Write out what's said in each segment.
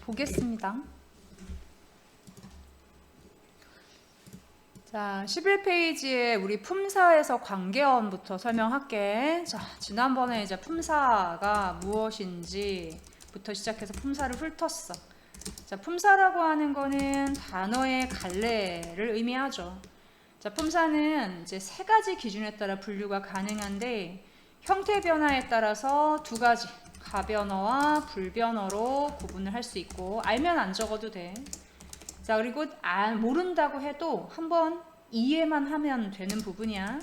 보겠습니다. 자, 11페이지에 우리 품사에서 관계어원부터 설명할게. 자, 지난번에 이제 품사가 무엇인지부터 시작해서 품사를 훑었어. 자, 품사라고 하는 거는 단어의 갈래를 의미하죠. 자, 품사는 이제 세 가지 기준에 따라 분류가 가능한데 형태 변화에 따라서 두 가지 가변어와 불변어로 구분을 할 수 있고 알면 안 적어도 돼. 자, 그리고 모른다고 해도 한번 이해만 하면 되는 부분이야.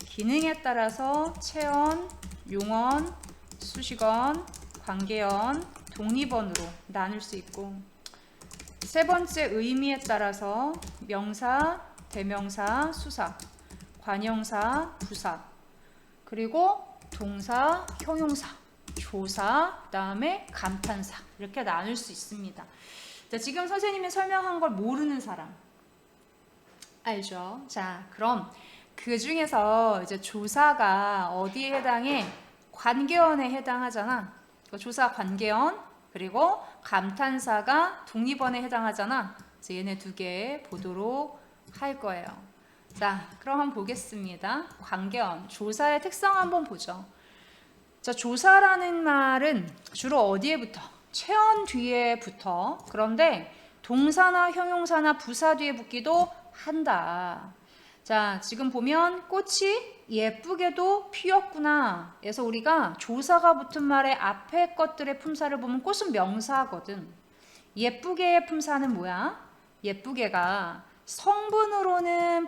기능에 따라서 체언, 용언, 수식언, 관계언, 독립언으로 나눌 수 있고 세 번째 의미에 따라서 명사, 대명사, 수사, 관형사, 부사, 그리고 동사, 형용사, 조사, 그 다음에 감탄사 이렇게 나눌 수 있습니다. 자, 지금 선생님이 설명한 걸 모르는 사람 알죠? 자, 그럼 그 중에서 이제 조사가 어디에 해당해? 관계언에 해당하잖아. 조사 관계언, 그리고 감탄사가 독립언에 해당하잖아. 그래서 얘네 두 개 보도록 할 거예요. 자, 그럼 한번 보겠습니다. 관계언, 조사의 특성 한번 보죠. 자, 조사라는 말은 주로 어디에 붙어? 체언 뒤에 붙어. 그런데 동사나 형용사나 부사 뒤에 붙기도 한다. 자, 지금 보면 꽃이 예쁘게도 피었구나. 그래서 우리가 조사가 붙은 말의 앞에 것들의 품사를 보면 꽃은 명사거든. 예쁘게의 품사는 뭐야? 예쁘게가 성분으로는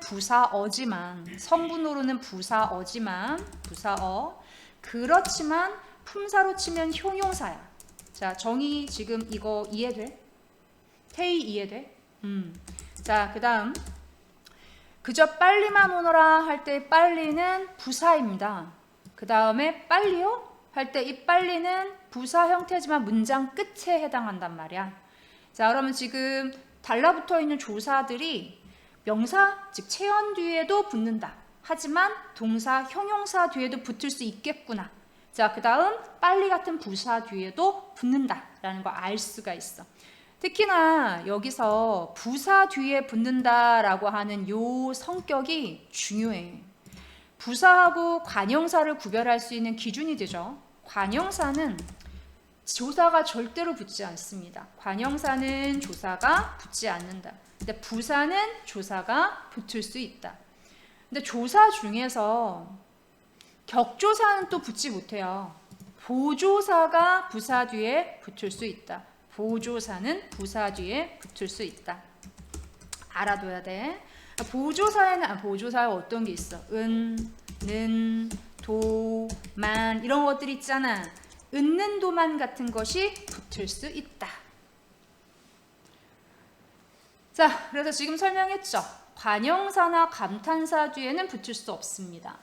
부사어지만 부사어. 그렇지만 품사로 치면 형용사야. 자, 정의 지금 이거 이해돼? 태희 이해돼? 자, 그 다음 그저 빨리만 오너라 할 때 빨리는 부사입니다. 그 다음에 빨리요? 할 때 이 빨리는 부사 형태지만 문장 끝에 해당한단 말이야. 자, 그러면 지금 달라붙어 있는 조사들이 명사, 즉 체언 뒤에도 붙는다. 하지만 동사, 형용사 뒤에도 붙을 수 있겠구나. 자, 그 다음 빨리 같은 부사 뒤에도 붙는다라는 거 알 수가 있어. 특히나 여기서 부사 뒤에 붙는다라고 하는 요 성격이 중요해. 부사하고 관형사를 구별할 수 있는 기준이 되죠. 관형사는 조사가 절대로 붙지 않습니다. 관형사는 조사가 붙지 않는다. 근데 부사는 조사가 붙을 수 있다. 근데 조사 중에서 격조사는 또 붙지 못해요. 보조사가 부사 뒤에 붙을 수 있다. 보조사는 부사 뒤에 붙을 수 있다. 알아둬야 돼. 보조사에 어떤 게 있어? 은, 는, 도, 만 이런 것들 있잖아. 은는 도만 같은 것이 붙을 수 있다. 자, 그래서 지금 설명했죠. 관형사나 감탄사 뒤에는 붙을 수 없습니다.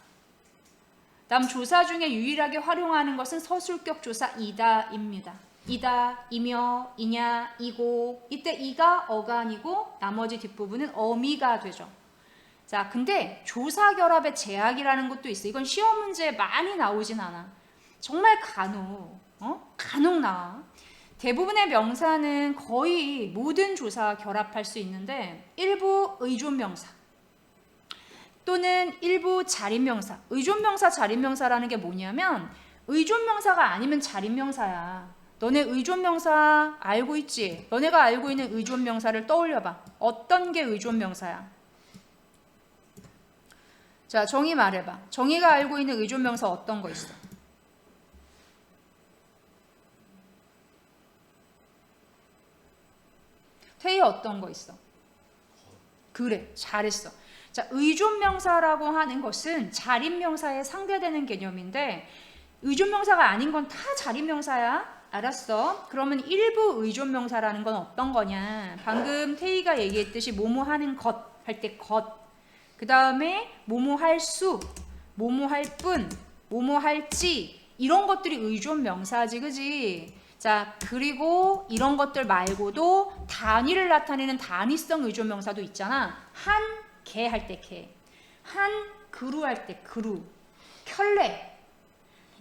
다음 조사 중에 유일하게 활용하는 것은 서술격 조사 이다입니다. 이다, 이며, 이냐, 이고. 이때 이가 어간이고 나머지 뒷부분은 어미가 되죠. 자, 근데 조사 결합의 제약이라는 것도 있어. 이건 시험 문제에 많이 나오진 않아. 정말 간혹 나와. 대부분의 명사는 거의 모든 조사 결합할 수 있는데 일부 의존명사 또는 일부 자립명사. 의존명사, 자립명사라는 게 뭐냐면 의존명사가 아니면 자립명사야. 너네 의존명사 알고 있지? 너네가 알고 있는 의존명사를 떠올려봐. 어떤 게 의존명사야? 자, 정의 말해봐. 정의가 알고 있는 의존명사 어떤 거 있어? 태희 어떤 거 있어? 그래, 잘했어. 자, 의존명사라고 하는 것은 자립명사에 상대되는 개념인데 의존명사가 아닌 건 다 자립명사야. 알았어. 그러면 일부 의존명사라는 건 어떤 거냐? 방금 태희가 얘기했듯이 뭐뭐 하는 것 할 때 것. 그 다음에 뭐뭐 할 수, 뭐뭐 할 뿐, 뭐뭐 할지 이런 것들이 의존명사지, 그지? 자, 그리고 이런 것들 말고도 단위를 나타내는 단위성 의존명사도 있잖아. 한 개 할 때 개, 한 그루 할 때 그루, 켤레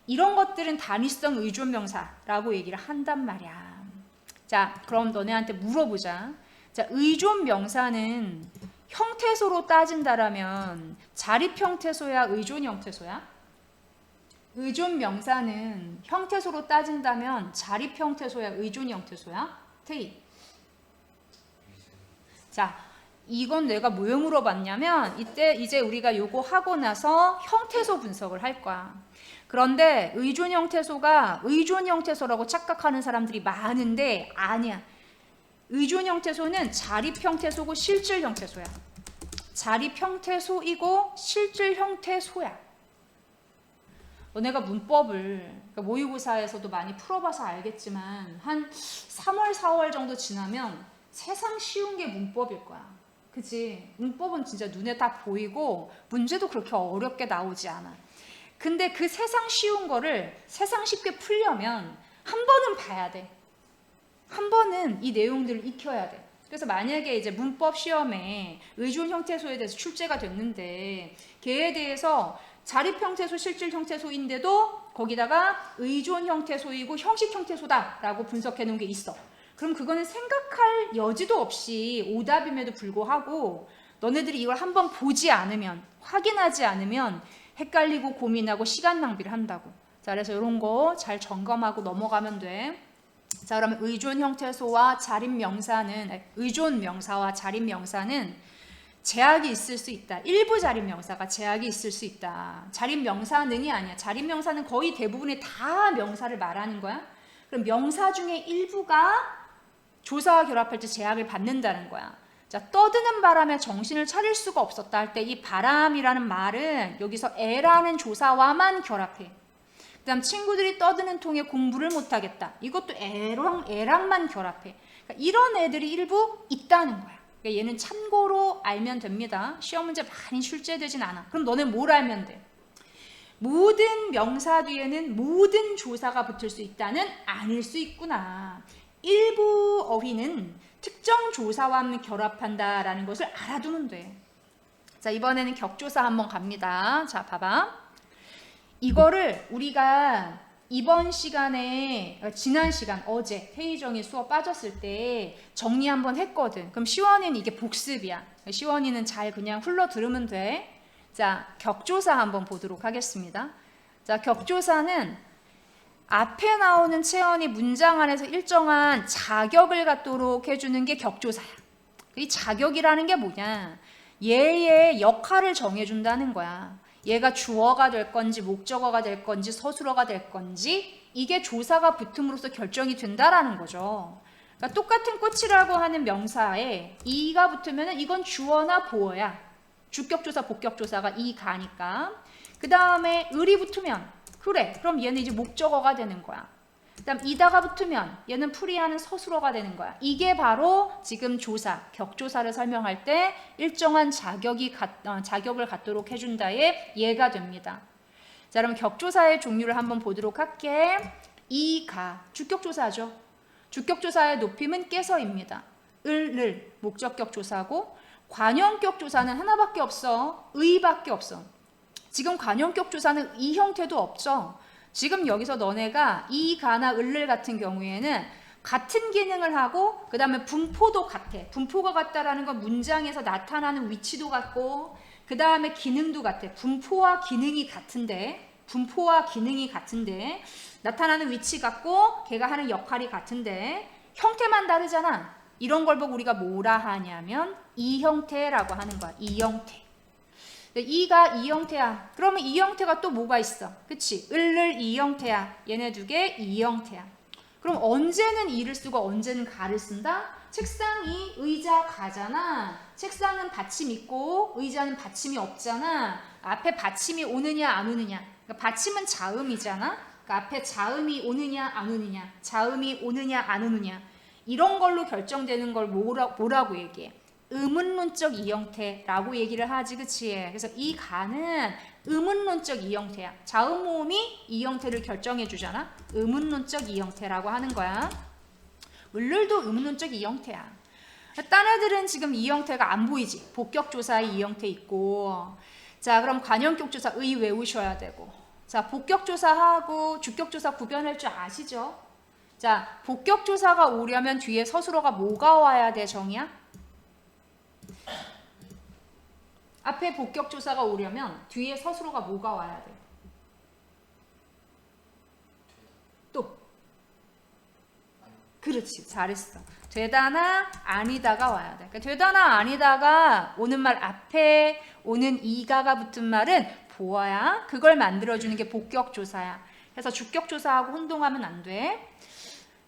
이런 것들은 단위성 의존명사라고 얘기를 한단 말이야. 자, 그럼 너네한테 물어보자. 자, 의존 명사는 형태소로 따진다라면 자립 형태소야, 의존 형태소야? 의존 명사는 형태소로 따진다면 자립 형태소야, 의존 형태소야? 테이. 자, 이건 내가 왜 물어봤냐면 이때 이제 우리가 요거 하고 나서 형태소 분석을 할 거야. 그런데 의존 형태소가 의존 형태소라고 착각하는 사람들이 많은데 아니야. 의존 형태소는 자립 형태소고 실질 형태소야. 자립 형태소이고 실질 형태소야. 너네가 문법을 그러니까 모의고사에서도 많이 풀어봐서 알겠지만 한 3월, 4월 정도 지나면 세상 쉬운 게 문법일 거야. 그치? 문법은 진짜 눈에 다 보이고 문제도 그렇게 어렵게 나오지 않아. 근데 그 세상 쉬운 거를 세상 쉽게 풀려면 한 번은 봐야 돼. 한 번은 이 내용들을 익혀야 돼. 그래서 만약에 이제 문법 시험에 의존 형태소에 대해서 출제가 됐는데 걔에 대해서 자립 형태소, 실질 형태소인데도 거기다가 의존 형태소이고 형식 형태소다라고 분석해 놓은 게 있어. 그럼 그거는 생각할 여지도 없이 오답임에도 불구하고 너네들이 이걸 한번 보지 않으면, 확인하지 않으면 헷갈리고 고민하고 시간 낭비를 한다고. 자, 그래서 이런 거 잘 점검하고 넘어가면 돼. 자, 그러면 의존 형태소와 자립 명사는, 의존 명사와 자립 명사는 제약이 있을 수 있다. 일부 자립 명사가 제약이 있을 수 있다. 자립 명사는이 아니야. 자립 명사는 거의 대부분의 다 명사를 말하는 거야. 그럼 명사 중에 일부가 조사와 결합할 때 제약을 받는다는 거야. 자, 떠드는 바람에 정신을 차릴 수가 없었다 할 때 이 바람이라는 말은 여기서 애라는 조사와만 결합해. 그 다음 친구들이 떠드는 통에 공부를 못하겠다. 이것도 애랑만 결합해. 그러니까 이런 애들이 일부 있다는 거야. 그러니까 얘는 참고로 알면 됩니다. 시험 문제 많이 출제되진 않아. 그럼 너네 뭘 알면 돼? 모든 명사 뒤에는 모든 조사가 붙을 수 있다는 아닐 수 있구나. 일부 어휘는 특정 조사와 결합한다라는 것을 알아두면 돼. 자, 이번에는 격조사 한번 갑니다. 자, 봐봐. 이거를 우리가 이번 시간에, 지난 시간 어제 태희정이 수업 빠졌을 때 정리 한번 했거든. 그럼 시원이는 이게 복습이야. 시원이는 잘 그냥 흘러 들으면 돼. 자, 격조사 한번 보도록 하겠습니다. 자, 격조사는 앞에 나오는 체언이 문장 안에서 일정한 자격을 갖도록 해주는 게 격조사야. 이 자격이라는 게 뭐냐? 얘의 역할을 정해준다는 거야. 얘가 주어가 될 건지 목적어가 될 건지 서술어가 될 건지 이게 조사가 붙음으로써 결정이 된다라는 거죠. 그러니까 똑같은 꽃이라고 하는 명사에 이가 붙으면 이건 주어나 보어야. 주격조사, 복격조사가 이 가니까. 그 다음에 을이 붙으면 그래, 그럼 얘는 이제 목적어가 되는 거야. 그 다음 이다가 붙으면 얘는 풀이하는 서술어가 되는 거야. 이게 바로 지금 조사, 격조사를 설명할 때 일정한 자격을 갖도록 해준다의 예가 됩니다. 자, 그럼 격조사의 종류를 한번 보도록 할게. 이가, 주격조사죠. 주격조사의 높임은 깨서입니다. 을, 목적격조사고 관형격 조사는 하나밖에 없어. 의밖에 없어. 지금 관형격 조사는 이 형태도 없죠. 지금 여기서 너네가 이, 가나, 을을 같은 경우에는 같은 기능을 하고 그 다음에 분포도 같아. 분포가 같다라는 건 문장에서 나타나는 위치도 같고 그 다음에 기능도 같아. 분포와 기능이 같은데 나타나는 위치 같고 걔가 하는 역할이 같은데 형태만 다르잖아. 이런 걸 보고 우리가 뭐라 하냐면 이 형태라고 하는 거야. 이 형태. 이가 이 형태야. 그러면 이 형태가 또 뭐가 있어? 그치? 을을 이 형태야. 얘네 두 개 이 형태야. 그럼 언제는 이를 쓰고 언제는 가를 쓴다? 책상이 의자 가잖아. 책상은 받침 있고 의자는 받침이 없잖아. 앞에 받침이 오느냐 안 오느냐. 그러니까 받침은 자음이잖아. 그러니까 앞에 자음이 오느냐 안 오느냐. 자음이 오느냐 안 오느냐. 이런 걸로 결정되는 걸 뭐라고 얘기해? 의문론적 이형태라고 얘기를 하지, 그치? 그래서 이 가는 의문론적 이형태야. 자음 모음이 이형태를 결정해 주잖아. 의문론적 이형태라고 하는 거야. 을도 의문론적 이형태야. 딴 애들은 지금 이형태가 안 보이지. 복격조사의 이형태 있고. 자, 그럼 관형격조사 의 외우셔야 되고. 자, 복격조사하고 주격조사 구별할 줄 아시죠? 자, 복격조사가 오려면 뒤에 서술어가 뭐가 와야 돼, 정이야? 앞에 복격조사가 오려면 뒤에 서술어가 뭐가 와야 돼? 또. 그렇지, 잘했어. 되다나 아니다가 와야 돼. 그러니까 되다나 아니다가 오는 말 앞에 오는 이가가 붙은 말은 보아야 그걸 만들어주는 게 복격조사야. 그래서 주격조사하고 혼동하면 안 돼.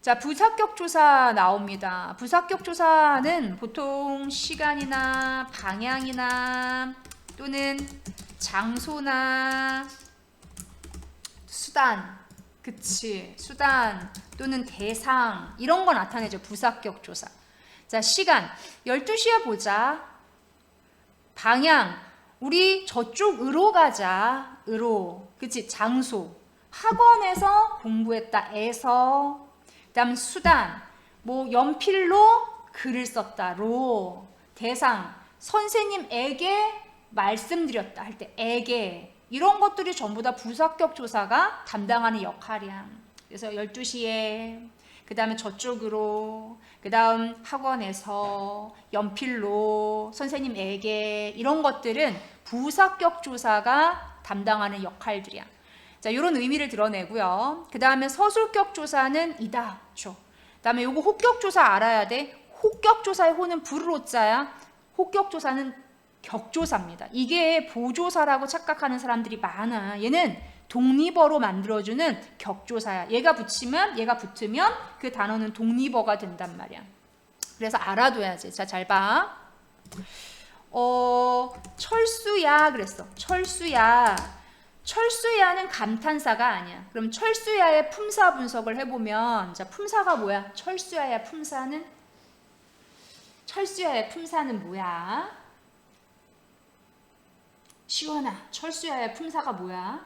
자, 부사격조사 나옵니다. 부사격조사는 보통 시간이나 방향이나 또는 장소나 수단, 그치, 수단 또는 대상 이런 거 나타내죠. 부사격조사. 자, 시간 12시에 보자. 방향 우리 저쪽으로 가자. 으로. 그치, 장소 학원에서 공부했다. 에서. 그다음 수단 뭐 연필로 글을 썼다. 로. 대상 선생님에게 말씀드렸다 할 때 에게. 이런 것들이 전부 다 부사격 조사가 담당하는 역할이야. 그래서 12시에 그 다음에 저쪽으로 그 다음 학원에서 연필로 선생님에게 이런 것들은 부사격 조사가 담당하는 역할들이야. 자, 이런 의미를 드러내고요. 그 다음에 서술격 조사는 이다. 그 다음에 요거 혹격 조사 알아야 돼. 혹격 조사의 호는 부를 호자야. 혹격 조사는 격조사입니다. 이게 보조사라고 착각하는 사람들이 많아. 얘는 독립어로 만들어주는 격조사야. 얘가 붙으면 그 단어는 독립어가 된단 말이야. 그래서 알아둬야지. 자, 잘 봐. 철수야 그랬어. 철수야는 감탄사가 아니야. 그럼 철수야의 품사 분석을 해보면, 자, 품사가 뭐야? 철수야의 품사는 뭐야? 시원아, 철수야의 품사가 뭐야?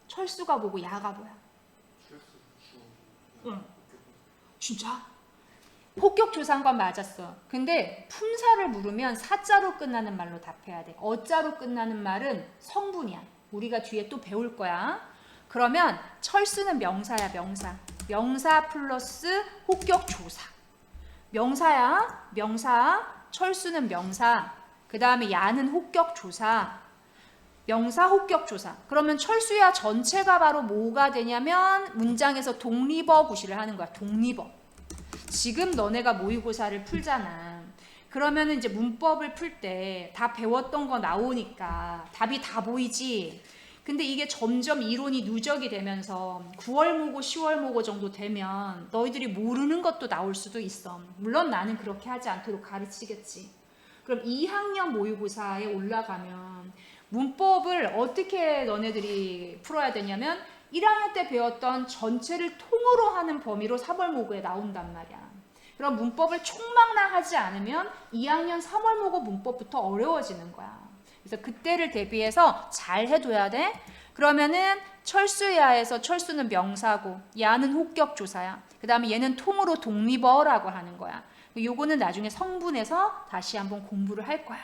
철수가 뭐고 야가 뭐야? 응. 진짜? 폭격조사한 건 맞았어. 근데 품사를 물으면 사자로 끝나는 말로 답해야 돼. 어자로 끝나는 말은 성분이야. 우리가 뒤에 또 배울 거야. 그러면 철수는 명사야, 명사. 명사 플러스 혹격조사. 명사야, 명사. 철수는 명사. 그 다음에 야는 혹격조사. 명사 혹격조사. 그러면 철수야 전체가 바로 뭐가 되냐면 문장에서 독립어 구실을 하는 거야. 독립어. 지금 너네가 모의고사를 풀잖아. 그러면 이제 문법을 풀 때 다 배웠던 거 나오니까 답이 다 보이지. 근데 이게 점점 이론이 누적이 되면서 9월 모고 10월 모고 정도 되면 너희들이 모르는 것도 나올 수도 있어. 물론 나는 그렇게 하지 않도록 가르치겠지. 그럼 2학년 모의고사에 올라가면 문법을 어떻게 너네들이 풀어야 되냐면 1학년 때 배웠던 전체를 통으로 하는 범위로 3월 모고에 나온단 말이야. 그럼 문법을 총망라하지 않으면 2학년 3월 모고 문법부터 어려워지는 거야. 그래서 그때를 대비해서 잘 해둬야 돼. 그러면은 철수야에서 철수는 명사고 야는 혹격조사야. 그 다음에 얘는 통으로 독립어라고 하는 거야. 요거는 나중에 성분에서 다시 한번 공부를 할 거야.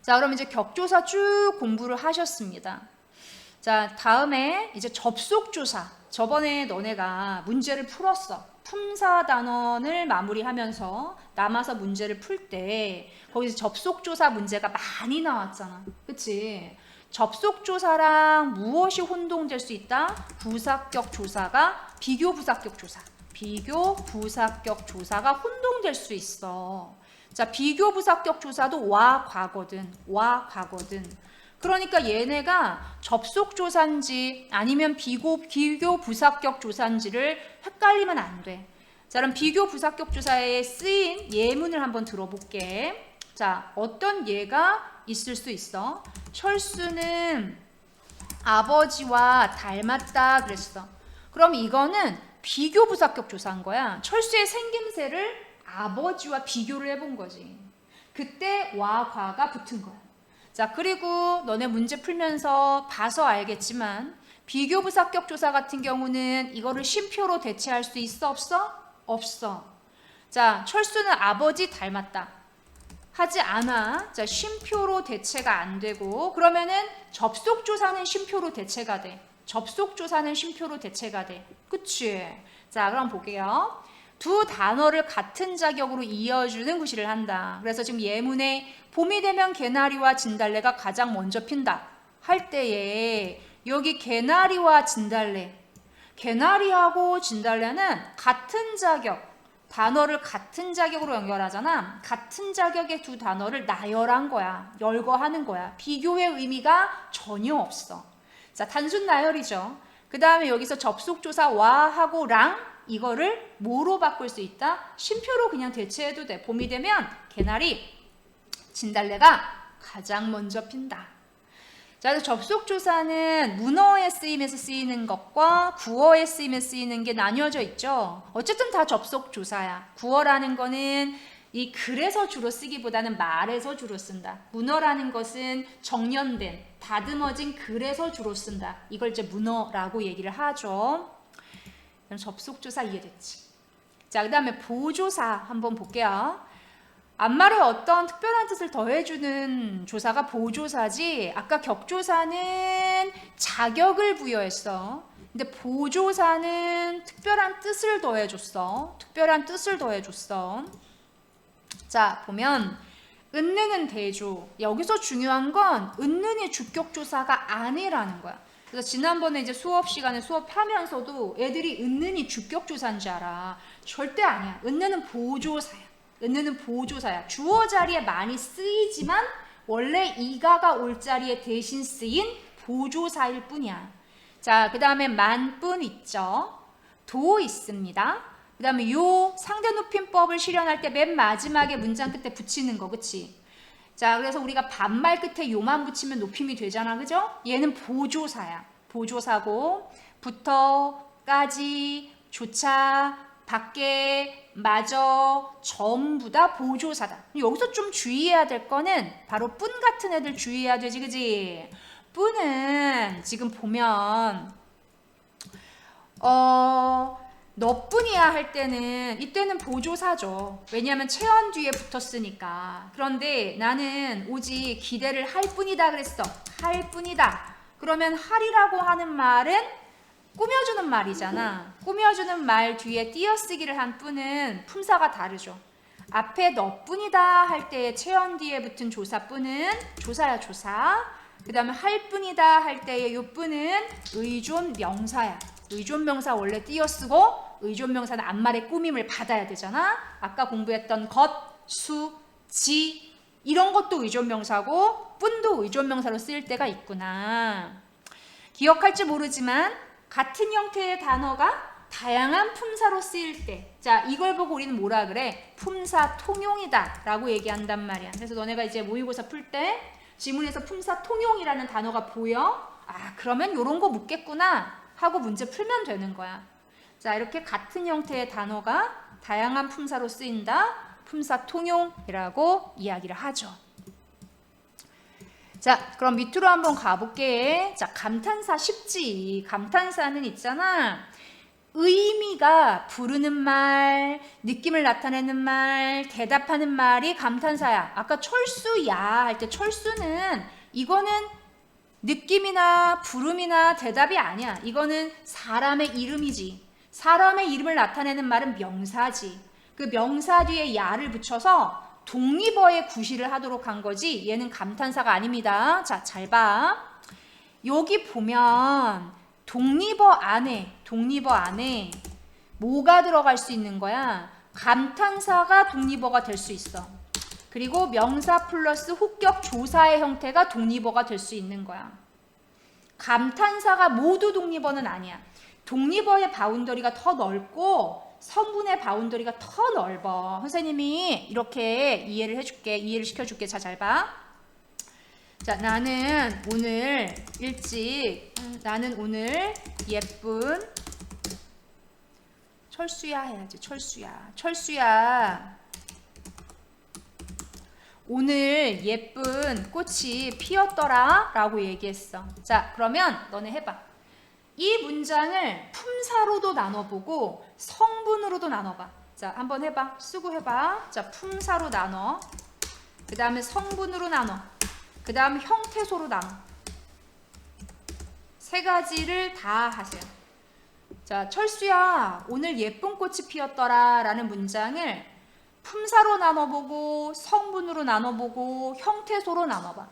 자, 그럼 이제 격조사 쭉 공부를 하셨습니다. 자, 다음에 이제 접속조사. 저번에 너네가 문제를 풀었어. 품사 단원을 마무리하면서 남아서 문제를 풀 때 거기서 접속조사 문제가 많이 나왔잖아. 그치? 접속조사랑 무엇이 혼동될 수 있다? 부사격 조사가 비교부사격 조사. 비교부사격 조사가 혼동될 수 있어. 자, 비교부사격 조사도 와 과거든. 그러니까 얘네가 접속조사인지 아니면 비교부사격 조사인지를 헷갈리면 안 돼. 자, 그럼 비교부사격 조사에 쓰인 예문을 한번 들어볼게. 자, 어떤 예가 있을 수 있어? 철수는 아버지와 닮았다 그랬어. 그럼 이거는 비교부사격 조사인 거야. 철수의 생김새를 아버지와 비교를 해본 거지. 그때 와, 과가 붙은 거야. 자, 그리고 너네 문제 풀면서 봐서 알겠지만 비교부사격 조사 같은 경우는 이거를 쉼표로 대체할 수 있어? 없어. 자, 철수는 아버지 닮았다. 하지 않아. 자, 쉼표로 대체가 안 되고 그러면은 접속조사는 쉼표로 대체가 돼. 그치? 자, 그럼 볼게요. 두 단어를 같은 자격으로 이어주는 구실을 한다. 그래서 지금 예문에 봄이 되면 개나리와 진달래가 가장 먼저 핀다 할 때에 여기 개나리와 진달래, 개나리하고 진달래는 같은 자격, 단어를 같은 자격으로 연결하잖아. 같은 자격의 두 단어를 나열한 거야. 열거하는 거야. 비교의 의미가 전혀 없어. 자, 단순 나열이죠. 그 다음에 여기서 접속조사 와 하고 랑 이거를 뭐로 바꿀 수 있다? 쉼표로 그냥 대체해도 돼. 봄이 되면 개나리, 진달래가 가장 먼저 핀다. 자, 그래서 접속조사는 문어에 쓰임에서 쓰이는 것과 구어에 쓰임에서 쓰이는 게 나뉘어져 있죠. 어쨌든 다 접속조사야. 구어라는 거는 이 글에서 주로 쓰기보다는 말에서 주로 쓴다. 문어라는 것은 정연된, 다듬어진 글에서 주로 쓴다. 이걸 이제 문어라고 얘기를 하죠. 그럼 접속조사 이해됐지? 자, 그 다음에 보조사 한번 볼게요. 앞말에 어떤 특별한 뜻을 더해주는 조사가 보조사지, 아까 격조사는 자격을 부여했어. 근데 보조사는 특별한 뜻을 더해줬어. 특별한 뜻을 더해줬어. 자, 보면 은는은 대조. 여기서 중요한 건 은는이 주격조사가 아니라는 거야. 그래서 지난번에 이제 수업 시간에 수업하면서도 애들이 은는이 주격조사인 줄 알아. 절대 아니야. 은는은 보조사야. 은는은 보조사야. 주어 자리에 많이 쓰이지만 원래 이가가 올 자리에 대신 쓰인 보조사일 뿐이야. 자, 그 다음에 만뿐 있죠. 도 있습니다. 그 다음에 요 상대 높임법을 실현할 때 맨 마지막에 문장 끝에 붙이는 거, 그치? 자, 그래서 우리가 반말 끝에 요만 붙이면 높임이 되잖아, 그죠? 얘는 보조사야. 보조사고 부터, 까지, 조차, 밖에, 마저, 전부 다 보조사다. 여기서 좀 주의해야 될 거는 바로 뿐 같은 애들 주의해야 되지, 그지? 뿐은 지금 보면 너뿐이야 할 때는 이때는 보조사죠. 왜냐하면 체언 뒤에 붙었으니까. 그런데 나는 오직 기대를 할 뿐이다 그랬어. 할 뿐이다. 그러면 할이라고 하는 말은 꾸며주는 말이잖아. 꾸며주는 말 뒤에 띄어쓰기를 한 뿐은 품사가 다르죠. 앞에 너뿐이다 할 때 체언 뒤에 붙은 조사뿐은 조사야, 조사. 그 다음에 할 뿐이다 할 때의 요 뿐은 의존 명사야. 의존 명사 원래 띄어쓰고 의존 명사는 앞말의 꾸밈을 받아야 되잖아. 아까 공부했던 것, 수, 지 이런 것도 의존 명사고 뿐도 의존 명사로 쓰일 때가 있구나. 기억할지 모르지만 같은 형태의 단어가 다양한 품사로 쓰일 때, 자, 이걸 보고 우리는 뭐라 그래? 품사 통용이다 라고 얘기한단 말이야. 그래서 너네가 이제 모의고사 풀 때 지문에서 품사 통용이라는 단어가 보여? 아, 그러면 요런 거 묻겠구나 하고 문제 풀면 되는 거야. 자, 이렇게 같은 형태의 단어가 다양한 품사로 쓰인다. 품사 통용이라고 이야기를 하죠. 자, 그럼 밑으로 한번 가볼게. 자, 감탄사 쉽지. 감탄사는 있잖아. 의미가 부르는 말, 느낌을 나타내는 말, 대답하는 말이 감탄사야. 아까 철수야 할 때 철수는 이거는 느낌이나 부름이나 대답이 아니야. 이거는 사람의 이름이지. 사람의 이름을 나타내는 말은 명사지. 그 명사 뒤에 야를 붙여서 독립어의 구실을 하도록 한 거지. 얘는 감탄사가 아닙니다. 자, 잘 봐. 여기 보면 독립어 안에 뭐가 들어갈 수 있는 거야? 감탄사가 독립어가 될 수 있어. 그리고 명사 플러스 후격 조사의 형태가 독립어가 될 수 있는 거야. 감탄사가 모두 독립어는 아니야. 독립어의 바운더리가 더 넓고 성분의 바운더리가 더 넓어. 선생님이 이렇게 이해를 해줄게. 이해를 시켜줄게. 자, 잘 봐. 자, 나는 오늘 예쁜 철수야 해야지. 철수야. 오늘 예쁜 꽃이 피었더라 라고 얘기했어. 자, 그러면 너네 해봐. 이 문장을 품사로도 나눠보고 성분으로도 나눠봐. 자, 한번 해봐. 쓰고 해봐. 자, 품사로 나눠. 그 다음에 성분으로 나눠. 그 다음 형태소로 나눠. 세 가지를 다 하세요. 자, 철수야, 오늘 예쁜 꽃이 피었더라 라는 문장을 품사로 나눠보고 성분으로 나눠보고 형태소로 나눠봐.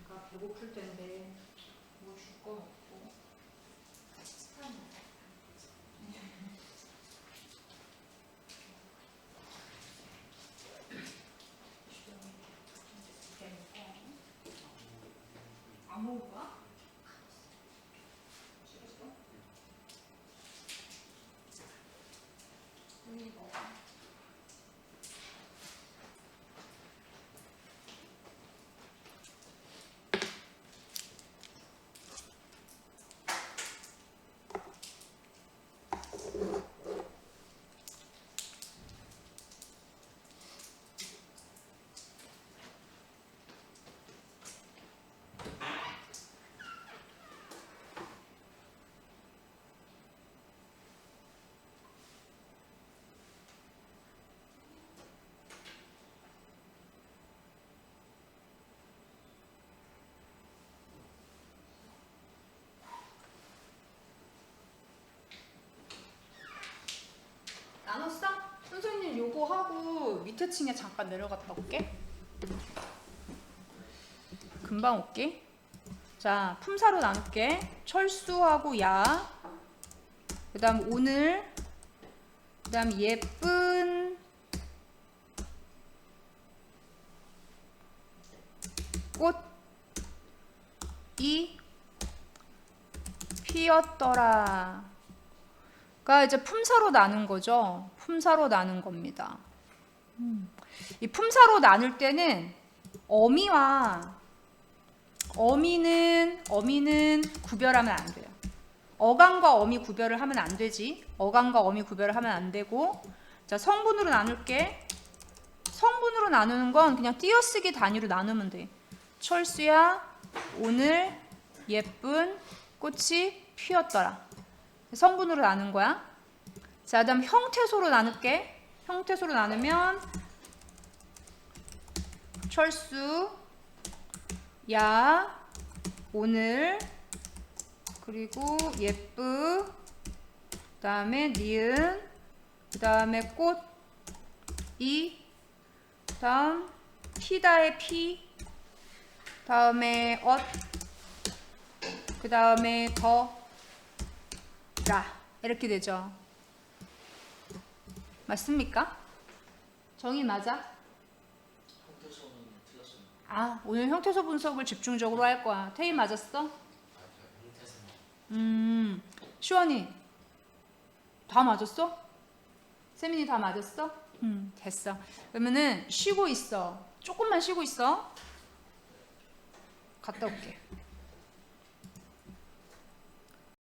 내가 배고플 텐데 뭐 줄 거 없고 같이 스타일 먹자. 안 먹을 거야? 싫었어? 여기 먹어. 나눴어? 선생님 요거 하고 밑에 층에 잠깐 내려갔다 올게. 금방 올게. 자, 품사로 나눌게. 철수하고 야, 그 다음 오늘, 그 다음 예쁜 꽃이 피었더라 가 이제 품사로 나눈 거죠. 품사로 나눈 겁니다. 이 품사로 나눌 때는 어미는 구별하면 안 돼요. 어감과 어미 구별을 하면 안 되지. 어감과 어미 구별을 하면 안 되고. 자, 성분으로 나눌게. 성분으로 나누는 건 그냥 띄어쓰기 단위로 나누면 돼. 철수야, 오늘 예쁜 꽃이 피었더라. 성분으로 나눈 거야. 자, 그다음 형태소로 나눌게. 형태소로 나누면 철수, 야, 오늘, 그리고 예쁘, 그 다음에 니은, 그 다음에 꽃, 이, 다음 피다의 피, 다음에 그 다음에 더, 라, 이렇게 되죠. 맞습니까? 정의 맞아? 형태소는 틀렸습니다. 아, 오늘 형태소 분석을 집중적으로 할 거야. 태희 맞았어? 형태소. 시원이 다 맞았어? 세민이 다 맞았어? 됐어. 그러면은 쉬고 있어. 조금만 쉬고 있어. 갔다 올게.